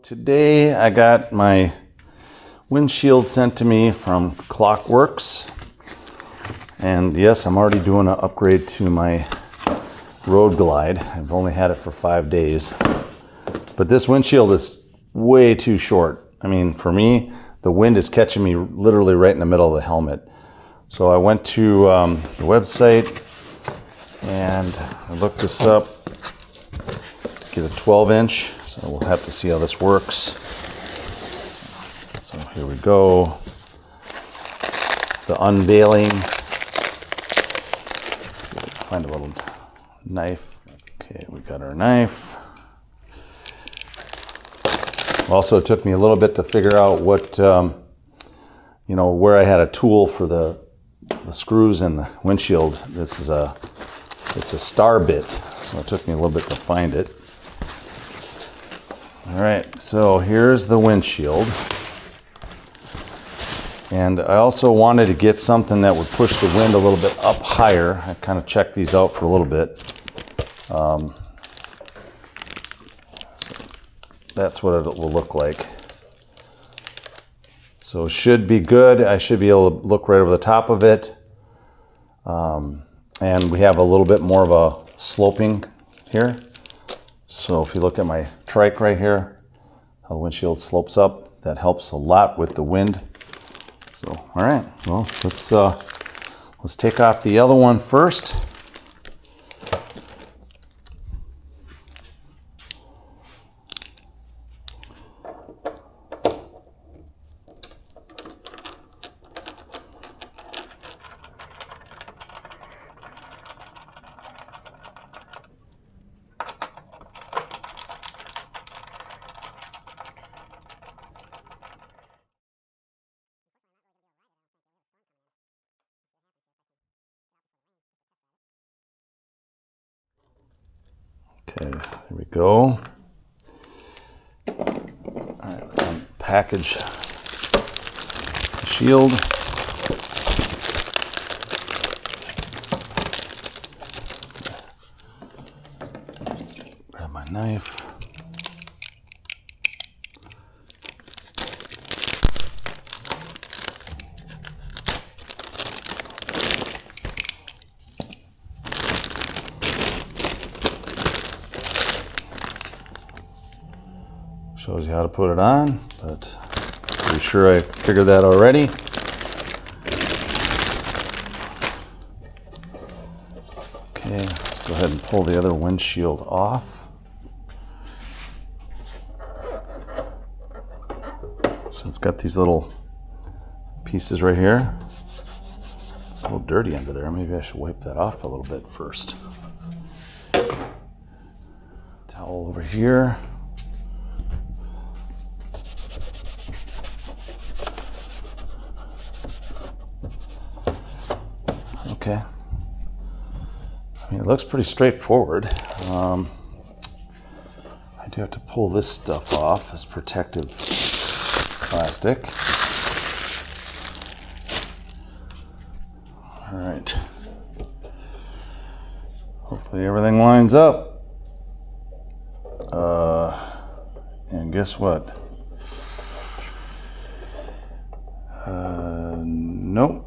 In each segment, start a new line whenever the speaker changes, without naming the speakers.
Today I got my windshield sent to me from Klock Works, and yes, I'm already doing an upgrade to my Road Glide. I've only had it for 5 days, but this windshield is way too short. I mean, for me, the wind is catching me literally right in the middle of the helmet. So I went to the website and I looked this up. Get a 12-inch, so we'll have to see how this works. So here we go. The unveiling. Let's see if we can find a little knife. Okay, we got our knife. Also, it took me a little bit to figure out what, where I had a tool for the screws in the windshield. It's a star bit, so it took me a little bit to find it. All right, so here's the windshield. And I also wanted to get something that would push the wind a little bit up higher. I kind of checked these out for a little bit. So that's what it will look like. So it should be good. I should be able to look right over the top of it. And we have a little bit more of a sloping here. So if you look at my trike right here, how the windshield slopes up, that helps a lot with the wind. So, all right, well, let's take off the other one first. Okay, there we go. All right, let's unpackage the shield. Grab my knife. Shows you how to put it on, but pretty sure I figured that already. Okay, let's go ahead and pull the other windshield off. So it's got these little pieces right here. It's a little dirty under there. Maybe I should wipe that off a little bit first. Towel over here. Okay. I mean, it looks pretty straightforward. I do have to pull this stuff off, this protective plastic. All right. Hopefully everything lines up. And guess what? Nope.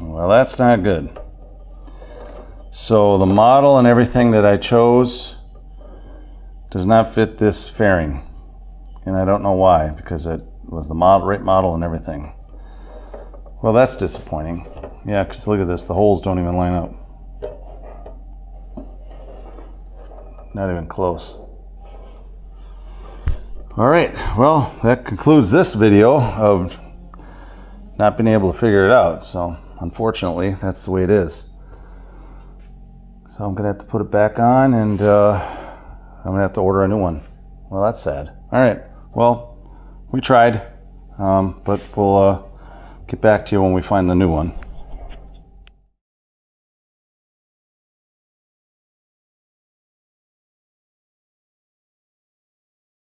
Well, that's not good. So the model and everything that I chose does not fit this fairing. And I don't know why, because it was the right model and everything. Well, that's disappointing. Yeah, because look at this, the holes don't even line up. Not even close. All right, well, that concludes this video of not being able to figure it out. So unfortunately, that's the way it is. So I'm gonna have to put it back on, and I'm gonna have to order a new one. Well, that's sad. All right, well, we tried, but we'll get back to you when we find the new one.